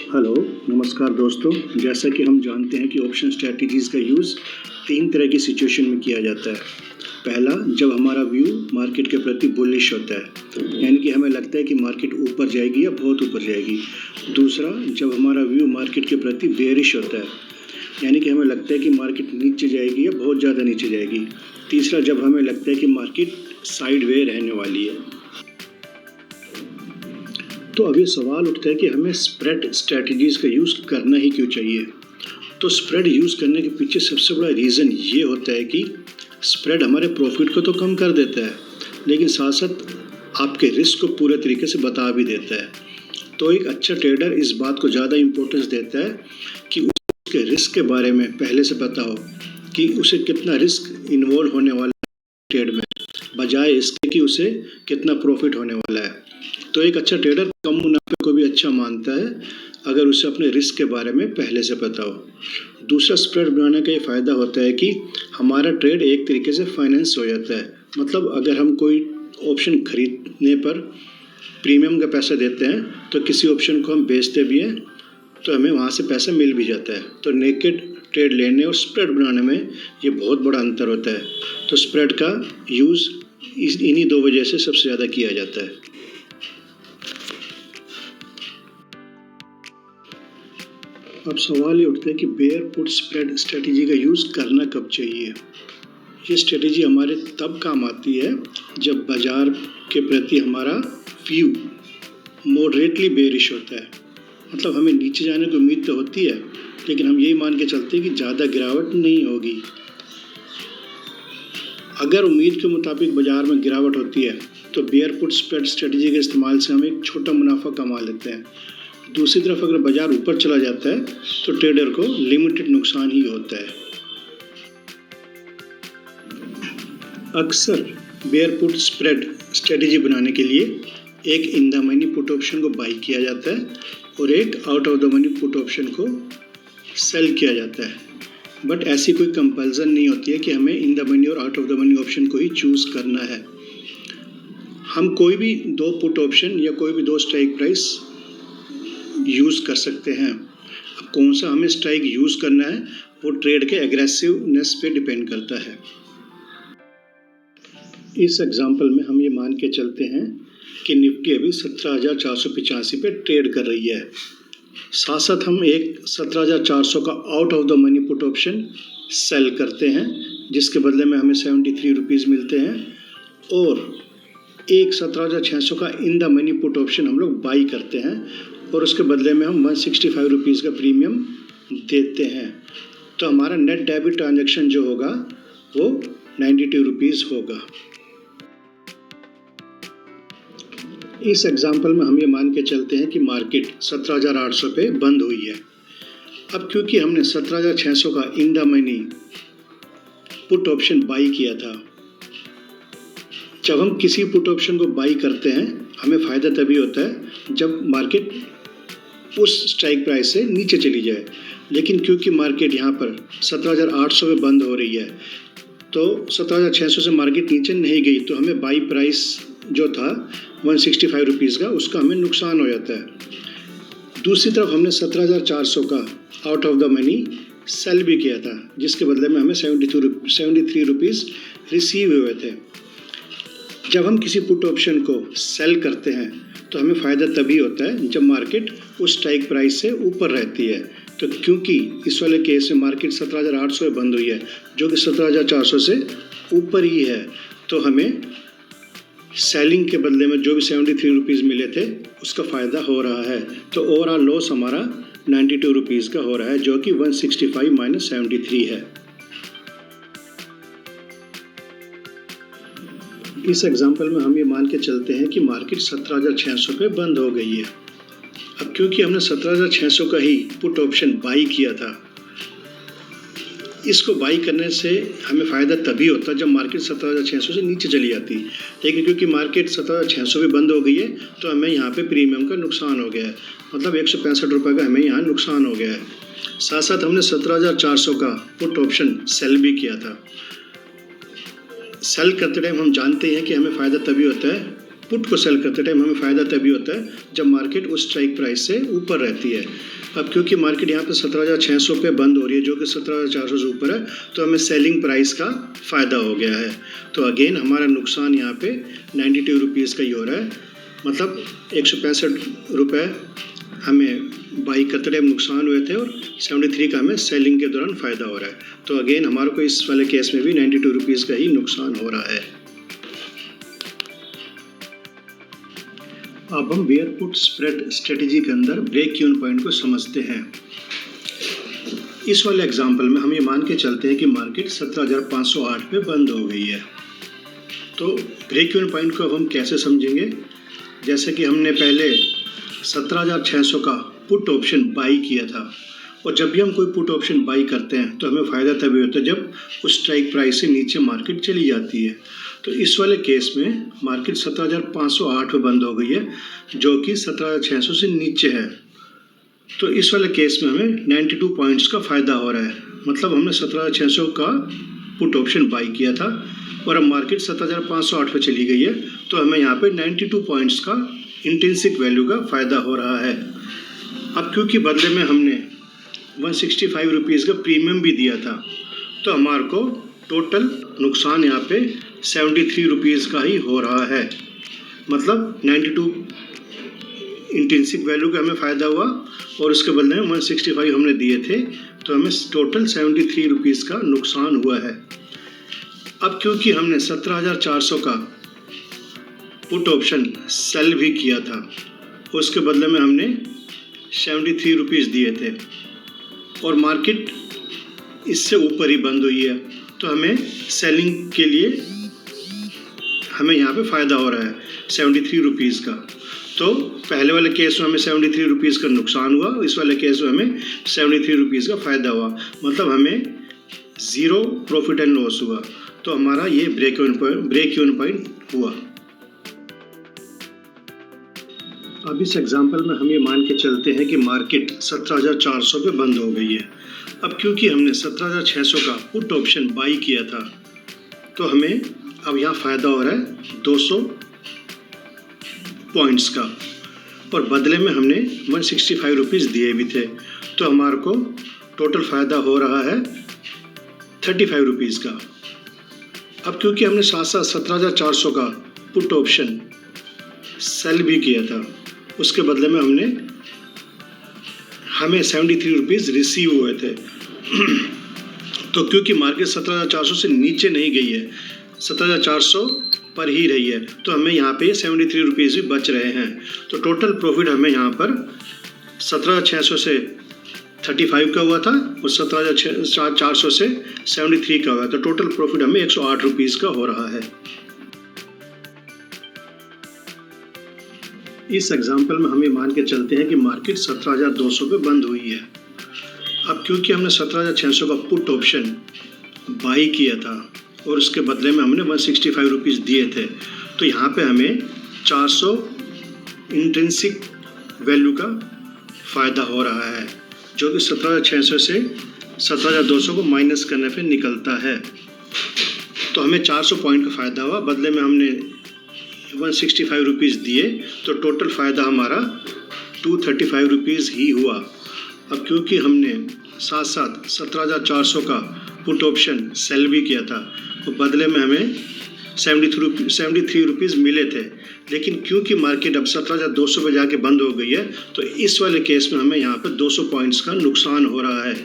Hello, नमस्कार दोस्तों। जैसा कि हम जानते हैं कि ऑप्शन स्ट्रैटेजीज़ का यूज़ 3 तरह की सिचुएशन में किया जाता है। पहला, जब हमारा व्यू मार्केट के प्रति बुलिश होता है, यानी कि हमें लगता है कि मार्केट ऊपर जाएगी या बहुत ऊपर जाएगी। दूसरा, जब हमारा व्यू मार्केट के प्रति बेयरिश होता है, यानी कि हमें लगता है कि मार्केट नीचे जाएगी या बहुत ज़्यादा नीचे जाएगी। तीसरा, जब हमें लगता है कि मार्केट साइडवे रहने वाली है। तो अब ये सवाल उठता है कि हमें स्प्रेड स्ट्रैटेजीज़ का यूज़ करना ही क्यों चाहिए। तो स्प्रेड यूज़ करने के पीछे सबसे बड़ा रीज़न ये होता है कि स्प्रेड हमारे प्रॉफिट को तो कम कर देता है, लेकिन साथ साथ आपके रिस्क को पूरे तरीके से बता भी देता है। तो एक अच्छा ट्रेडर इस बात को ज़्यादा इम्पोर्टेंस देता है कि उसके रिस्क के बारे में पहले से पता हो कि उसे कितना रिस्क इन्वॉल्व होने वाला है ट्रेड में, बजाय इसके कि उसे कितना प्रॉफिट होने वाला है। तो एक अच्छा ट्रेडर कम मुनाफे को भी अच्छा मानता है अगर उसे अपने रिस्क के बारे में पहले से पता हो। दूसरा, स्प्रेड बनाने का ये फ़ायदा होता है कि हमारा ट्रेड एक तरीके से फाइनेंस हो जाता है। मतलब अगर हम कोई ऑप्शन खरीदने पर प्रीमियम का पैसा देते हैं तो किसी ऑप्शन को हम बेचते भी हैं तो हमें वहाँ से पैसा मिल भी जाता है। तो नेकेड ट्रेड लेने और स्प्रेड बनाने में ये बहुत बड़ा अंतर होता है। तो स्प्रेड का यूज़ इन्हीं 2 वजह से सबसे ज़्यादा किया जाता है। अब सवाल ये उठता है कि बेयर पुट स्प्रेड स्ट्रेटेजी का यूज़ करना कब चाहिए। ये स्ट्रेटेजी हमारे तब काम आती है जब बाज़ार के प्रति हमारा व्यू मॉडरेटली बेरिश होता है। मतलब हमें नीचे जाने की उम्मीद तो होती है, लेकिन हम यही मान के चलते हैं कि ज़्यादा गिरावट नहीं होगी। अगर उम्मीद के मुताबिक बाज़ार में गिरावट होती है तो बेयर पुट स्प्रेड स्ट्रेटेजी के इस्तेमाल से हम एक छोटा मुनाफा कमा लेते हैं। दूसरी तरफ अगर बाज़ार ऊपर चला जाता है तो ट्रेडर को लिमिटेड नुकसान ही होता है। अक्सर बेयर पुट स्प्रेड स्ट्रेटेजी बनाने के लिए एक in the money put option को बाई किया जाता है और एक out of the money put option को सेल किया जाता है। बट ऐसी कोई कंपल्सन नहीं होती है कि हमें इन द मनी और out of the money option को ही चूज़ करना है। हम कोई भी 2 पुट ऑप्शन या कोई भी 2 स्ट्राइक प्राइस यूज़ कर सकते हैं। अब कौन सा हमें स्ट्राइक यूज़ करना है वो ट्रेड के एग्रेसिवनेस पे डिपेंड करता है। इस एग्जांपल में हम ये मान के चलते हैं कि निफ्टी अभी 17,485 पे ट्रेड कर रही है। साथ साथ हम एक 17,400 का out of the money put option sell करते हैं, जिसके बदले में हमें 73 रुपीज़ मिलते हैं, और एक 17,600 का in the money put option हम लोग बाई करते हैं और उसके बदले में हम 165 रुपीज़ का प्रीमियम देते हैं। तो हमारा नेट डेबिट ट्रांजैक्शन जो होगा वो 92 रुपीज़ होगा। इस एग्जांपल में हम ये मान के चलते हैं कि मार्केट 17,800 पे बंद हुई है। अब क्योंकि हमने 17,600 का in the money put option by किया था, जब हम किसी पुट ऑप्शन को बाई करते हैं हमें फ़ायदा तभी होता है जब मार्केट उस स्ट्राइक प्राइस से नीचे चली जाए। लेकिन क्योंकि मार्केट यहाँ पर 17,800 पे बंद हो रही है तो 17,600 से मार्केट नीचे नहीं गई, तो हमें बाई प्राइस जो था 165 रुपीज़ का, उसका हमें नुकसान हो जाता है। दूसरी तरफ हमने 17,400 का out of the money sale भी किया था, जिसके बदले में हमें 73 रुपीज़ रिसीव हुए थे। जब हम किसी पुट ऑप्शन को सेल करते हैं तो हमें फ़ायदा तभी होता है जब मार्केट उस स्ट्राइक प्राइस से ऊपर रहती है। तो क्योंकि इस वाले केस में मार्केट 17,800 में बंद हुई है, जो कि 17,400 से ऊपर ही है, तो हमें सेलिंग के बदले में जो भी 73 रुपीज़ मिले थे उसका फ़ायदा हो रहा है। तो ओवरऑल लॉस हमारा 92 रुपीज़ का हो रहा है, जो कि 165 माइनस 73 है। इस एग्जांपल में हम ये मान के चलते हैं कि मार्केट 17,600 पे बंद हो गई है। अब क्योंकि हमने 17,600 का ही पुट ऑप्शन बाई किया था, इसको बाई करने से हमें फ़ायदा तभी होता जब मार्केट 17,600 से नीचे चली जाती। लेकिन क्योंकि मार्केट 17,600 पे बंद हो गई है तो हमें यहाँ पे प्रीमियम का नुकसान हो गया है। मतलब 165 रुपये का हमें यहाँ नुकसान हो गया है। साथ साथ हमने 17,400 का पुट ऑप्शन सेल भी किया था। सेल करते टाइम हम जानते हैं कि हमें फ़ायदा तभी होता है पुट को सेल करते टाइम हमें फ़ायदा तभी होता है जब मार्केट उस स्ट्राइक प्राइस से ऊपर रहती है। अब क्योंकि मार्केट यहाँ पे 17,600 पे बंद हो रही है जो कि 17,400 से ऊपर है, तो हमें सेलिंग प्राइस का फ़ायदा हो गया है। तो अगेन हमारा नुकसान यहाँ पे 92 रुपीज़ का ही हो रहा है, मतलब 165 रुपये हमें बाई करते टाइम नुकसान हुए थे और 73 का हमें सेलिंग के दौरान फ़ायदा हो रहा है। तो अगेन हमारे को इस वाले केस में भी 92 रुपीज़ का ही नुकसान हो रहा है। अब हम बेयर पुट स्प्रेड स्ट्रेटजी के अंदर ब्रेक इवन पॉइंट को समझते हैं। इस वाले एग्जांपल में हम ये मान के चलते हैं कि मार्केट 17,508 पे बंद हो गई है। तो ब्रेक इवन पॉइंट को अब हम कैसे समझेंगे? जैसे कि हमने पहले 17,600 का पुट ऑप्शन बाई किया था, और जब भी हम कोई पुट ऑप्शन बाई करते हैं तो हमें फ़ायदा तभी होता है जब उस स्ट्राइक प्राइस से नीचे मार्केट चली जाती है। तो इस वाले केस में मार्केट 17,508 पे बंद हो गई है जो कि 17,600 से नीचे है। तो इस वाले केस में हमें 92 पॉइंट्स का फ़ायदा हो रहा है, मतलब हमने 17,600 का पुट ऑप्शन बाई किया था और अब मार्केट 17,508 पे चली गई है, तो हमें यहाँ पे 92 पॉइंट्स का इंट्रिंसिक वैल्यू का फ़ायदा हो रहा है। अब क्योंकि बदले में हमने 165 रुपीज़ का प्रीमियम भी दिया था, तो हमारे को टोटल नुकसान यहाँ पे 73 रुपीज़ का ही हो रहा है, मतलब 92 इंट्रिंसिक वैल्यू का हमें फ़ायदा हुआ और उसके बदले में 165 हमने दिए थे, तो हमें टोटल 73 रुपीज़ का नुकसान हुआ है। अब क्योंकि हमने 17,400 का पुट ऑप्शन सेल भी किया था, उसके बदले में हमने 73 रुपीज़ दिए थे और मार्केट इससे ऊपर ही बंद हुई है, तो हमें सेलिंग के लिए हमें यहाँ पे फ़ायदा हो रहा है 73 रुपीज़ का। तो पहले वाले केस में हमें 73 रुपीज़ का नुकसान हुआ, इस वाले केस में हमें 73 रुपीज़ का फ़ायदा हुआ, मतलब हमें ज़ीरो प्रॉफिट एंड लॉस हुआ। तो हमारा ये ब्रेक इवन पॉइंट हुआ। अब इस एग्जांपल में हम ये मान के चलते हैं कि मार्केट 17,400 पे बंद हो गई है। अब क्योंकि हमने 17,600 का पुट ऑप्शन बाई किया था, तो हमें अब यहाँ फ़ायदा हो रहा है 200 पॉइंट्स का, और बदले में हमने 165 रुपीज़ दिए भी थे, तो हमारे को टोटल फ़ायदा हो रहा है 35 रुपीज़ का। अब क्योंकि हमने साथ साथ 17,400 का पुट ऑप्शन सेल भी किया था, उसके बदले में हमें 73 रुपीज़ रिसीव हुए थे। तो क्योंकि मार्केट 17,400 से नीचे नहीं गई है, 17,400 पर ही रही है, तो हमें यहाँ पे 73 रुपीज़ भी बच रहे हैं। तो टोटल प्रॉफिट हमें यहाँ पर 17,600 से 35 का हुआ था और 17,400 से 73 का हुआ, तो टोटल प्रॉफिट हमें 108 रुपीज़ का हो रहा है। इस एग्जाम्पल में हमें मान के चलते हैं कि मार्केट 17,200 पे बंद हुई है। अब क्योंकि हमने 17,600 का पुट ऑप्शन बाई किया था और उसके बदले में हमने 165 रुपीज़ दिए थे, तो यहाँ पे हमें 400 इंट्रिंसिक वैल्यू का फ़ायदा हो रहा है, जो कि 17,600 से 17,200 को माइनस करने पे निकलता है। तो हमें 400 पॉइंट का फ़ायदा हुआ, बदले में हमने 165 रुपीज़ दिए, तो टोटल फ़ायदा हमारा 235 रुपीज़ ही हुआ। अब क्योंकि हमने साथ साथ 17,400 का पुट ऑप्शन सेल भी किया था, तो बदले में हमें 73 रुपीज़ मिले थे, लेकिन क्योंकि मार्केट अब 17,200 पे जाके बंद हो गई है, तो इस वाले केस में हमें यहाँ पर 200 पॉइंट्स का नुकसान हो रहा है।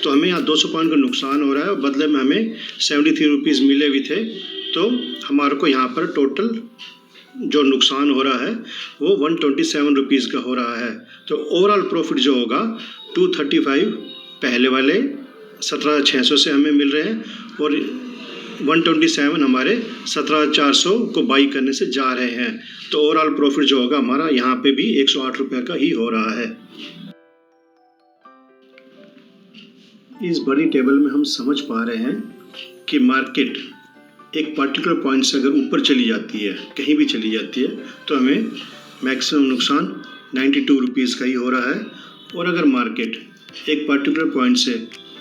तो हमें यहाँ 200 पॉइंट का नुकसान हो रहा है और बदले में हमें 73 रुपीज़ मिले भी थे, तो हमारे को यहाँ पर टोटल जो नुकसान हो रहा है वो 127 रुपीज़ का हो रहा है। तो ओवरऑल प्रॉफिट जो होगा 235 पहले वाले 17,600 से हमें मिल रहे हैं और 127 हमारे 17,400 को बाई करने से जा रहे हैं। तो ओवरऑल प्रॉफिट जो होगा हमारा यहाँ पे भी 108 रुपये का ही हो रहा है। इस बड़ी टेबल में हम समझ पा रहे हैं कि मार्केट एक पर्टिकुलर पॉइंट से अगर ऊपर चली जाती है, कहीं भी चली जाती है, तो हमें मैक्सिमम नुकसान 92 रुपीज़ का ही हो रहा है, और अगर मार्केट एक पर्टिकुलर पॉइंट से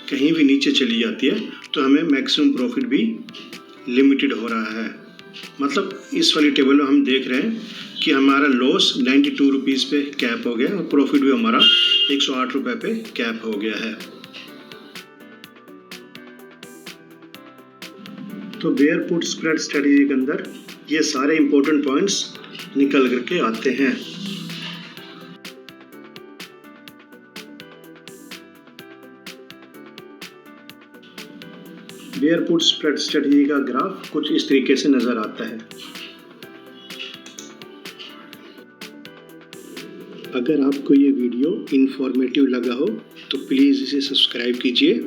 कहीं भी नीचे चली जाती है तो हमें मैक्सिमम प्रॉफिट भी लिमिटेड हो रहा है। मतलब इस वाली टेबल में हम देख रहे हैं कि हमारा लॉस 92 रुपीज़ पे कैप हो गया और प्रॉफिट भी हमारा 108 रुपये पे कैप हो गया है। तो बेयर पुट स्प्रेड स्ट्रेटजी के अंदर ये सारे इंपॉर्टेंट पॉइंट्स निकल करके आते हैं। बेयर पुट स्प्रेड स्ट्रेटजी का ग्राफ कुछ इस तरीके से नजर आता है। अगर आपको ये वीडियो इंफॉर्मेटिव लगा हो तो प्लीज़ इसे सब्सक्राइब कीजिए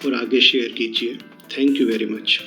और आगे शेयर कीजिए। Thank you very much.